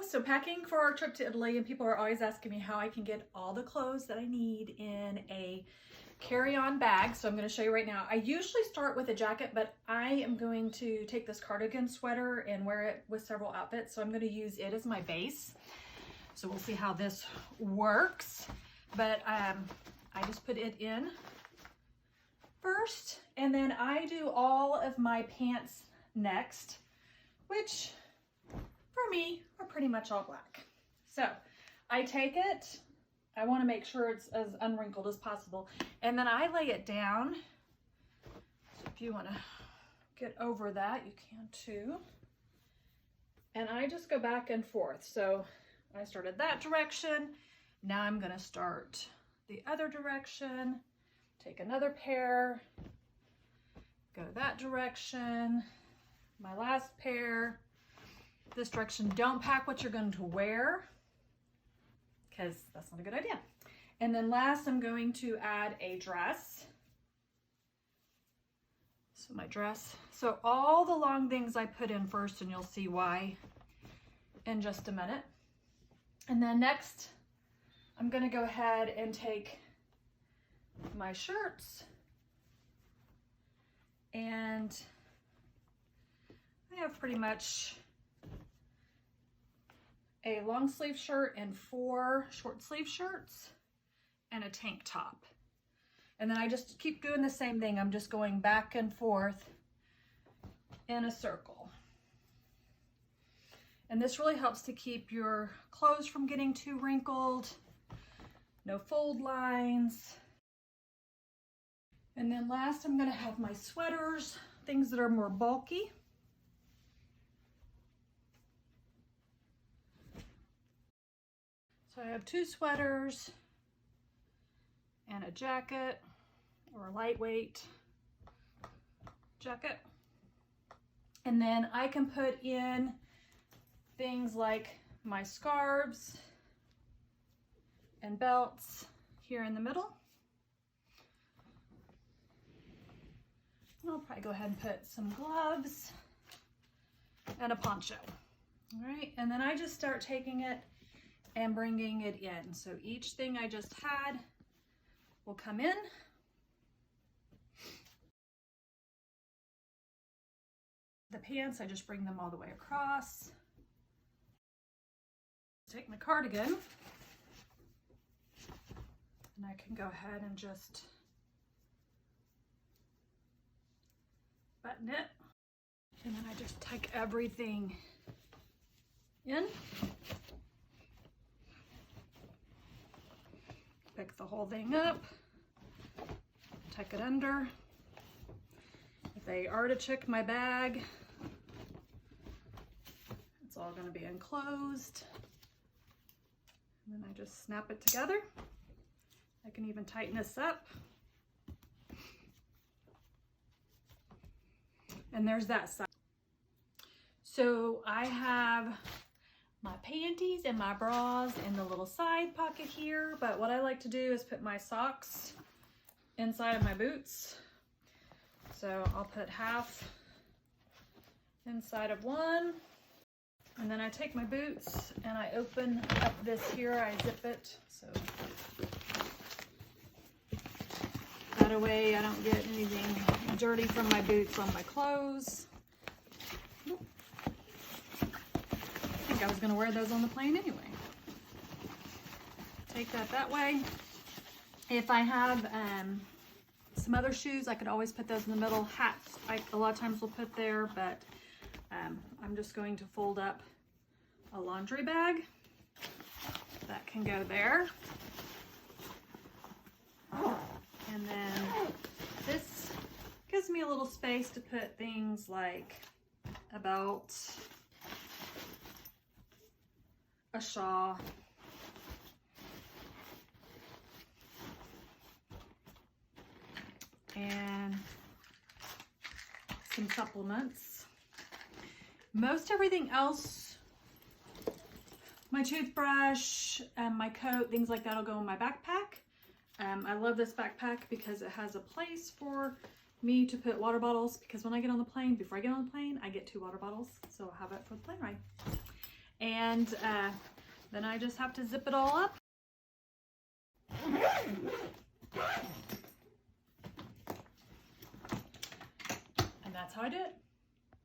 So packing for our trip to Italy, and people are always asking me how I can get all the clothes that I need in a carry-on bag. So I'm going to show you right now. I usually start with a jacket, but I am going to take this cardigan sweater and wear it with several outfits. So I'm going to use it as my base. So we'll see how this works. But I just put it in first, and then I do all of my pants next, which for me are pretty much all black. So I take it, I want to make sure it's as unwrinkled as possible, and then I lay it down. So if you want to get over that, you can too. And I just go back and forth. So I started that direction. Now I'm going to start the other direction, take another pair, go that direction, my last pair, this direction. Don't pack what you're going to wear because that's not a good idea. And then last, I'm going to add a dress. So my dress. So all the long things I put in first, and you'll see why in just a minute. And then next, I'm going to go ahead and take my shirts, and I have pretty much a long sleeve shirt and 4 short sleeve shirts and a tank top. And then I just keep doing the same thing. I'm just going back and forth in a circle. And this really helps to keep your clothes from getting too wrinkled. No fold lines. And then last, I'm going to have my sweaters, things that are more bulky. So I have 2 sweaters and a jacket, or a lightweight jacket. And then I can put in things like my scarves and belts here in the middle. I'll probably go ahead and put some gloves and a poncho. All right, and then I just start taking it and bringing it in. So each thing I just had will come in. The pants, I just bring them all the way across. Take my cardigan, and I can go ahead and just button it, and then I just tuck everything in, pick the whole thing up, tuck it under. If they are to check my bag, it's all going to be enclosed. And then I just snap it together. I can even tighten this up. And there's that side. So I have my panties and my bras in the little side pocket here, but what I like to do is put my socks inside of my boots. So I'll put half inside of one. And then I take my boots and I open up this here, I zip it, so that way I don't get anything dirty from my boots on my clothes. I think I was going to wear those on the plane anyway. Take that way. If I have some other shoes, I could always put those in the middle. Hats, a lot of times will put there, but I'm just going to fold up a laundry bag that can go there. And then this gives me a little space to put things like a belt, a shawl, and some supplements. Most everything else, my toothbrush and my coat, things like that will go in my backpack. I love this backpack because it has a place for me to put water bottles, because when I get on the plane, before I get on the plane, I get 2 water bottles, so I'll have it for the plane ride. And then I just have to zip it all up. And that's how I do it.